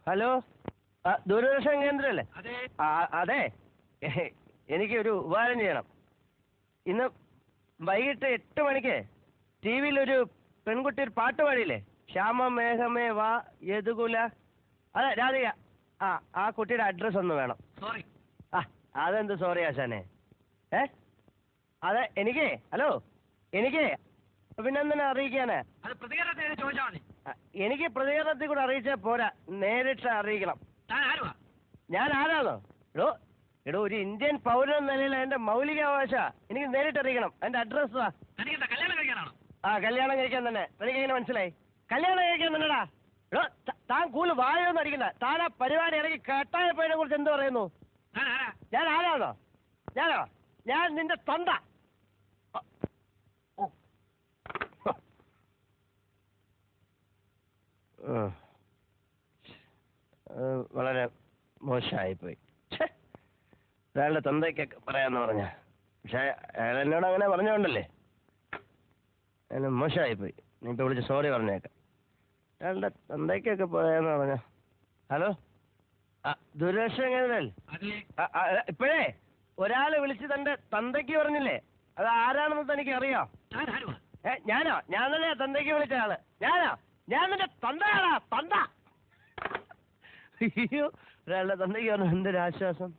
Hello, Doordarshan കേന്ദ്രല്ലേ? അതെ. അതെ, എനിക്ക് ഒരു ഉപകാരം ചെയ്യണം. ഇന്ന് വൈകിട്ട് 8 മണിക്ക് ടി വിയിലൊരു പെൺകുട്ടി ഒരു പാട്ട് പാടിയില്ലേ? ശ്യാമ മേഘമേ വാ യദുകുല. അതെ, രാധിക. ആ കുട്ടിയുടെ അഡ്രസ്സ് ഒന്ന് വേണം. സോറി. അതെന്ത് സോറി ആശാനെ? അതെ, ഹലോ, എനിക്ക് അഭിനന്ദനം അറിയിക്കാന്. അത് പ്രതികരണത്തിൽ ചോദിച്ചാൽ മതി. എനിക്ക് പ്രതികരണത്തിൽ കൂടെ അറിയിച്ചാൽ പോരാ, നേരിട്ട് അറിയിക്കണം. ഞാൻ ആരാണോ? എടോ ഒരു ഇന്ത്യൻ പൗരൻ എന്ന നിലയിൽ എന്റെ മൗലികാവകാശ എനിക്ക് നേരിട്ട് അറിയിക്കണം. എന്റെ അഡ്രസ് കല്യാണം കഴിക്കാനാണോ? കല്യാണം കഴിക്കാൻ തന്നെ. എനിക്ക് എങ്ങനെ മനസ്സിലായി? കല്യാണം കഴിക്കാൻ തന്നെടാ. എടോ താൻ കൂടുതൽ വായൊന്നും അടിക്കണ്ട. താൻ ആ പരിപാടി ഇറങ്ങി കട്ടായപ്പോയതിനെ കുറിച്ച് എന്ത് പറയുന്നു? ഞാൻ ആരാണോ? ഞാൻ നിന്റെ തൊണ്ട. വളരെ മോശമായിപ്പോയി. അയാളുടെ തന്തയ്ക്കൊക്കെ പറയാന്ന് പറഞ്ഞ, പക്ഷെ അയാൾ എന്നോട് അങ്ങനെ പറഞ്ഞോണ്ടല്ലേ മോശമായിപ്പോയി. നീ ഇപ്പൊ വിളിച്ച് സോറി പറഞ്ഞേക്കാം. അയാളുടെ തന്തയ്ക്കൊക്കെ പറയാന്ന് പറഞ്ഞ. ഹലോ, ദൂരദർശൻ കേന്ദ്രല്ലേ? ഇപ്പോഴേ ഒരാള് വിളിച്ച് തന്റെ തന്തയ്ക്ക് പറഞ്ഞില്ലേ? അത് ആരാണെന്ന് തനിക്ക് അറിയോ? ഞാനോ? ഞാൻ തന്നെയാ തന്തയ്ക്ക് വിളിച്ച ആള്. ഞാൻ നിന്റെ തന്തയാടാ, തന്ത. അയ്യോ, ഒരാളുടെ തന്തയ്ക്ക് പറഞ്ഞു. എന്തൊരാശ്വാസം.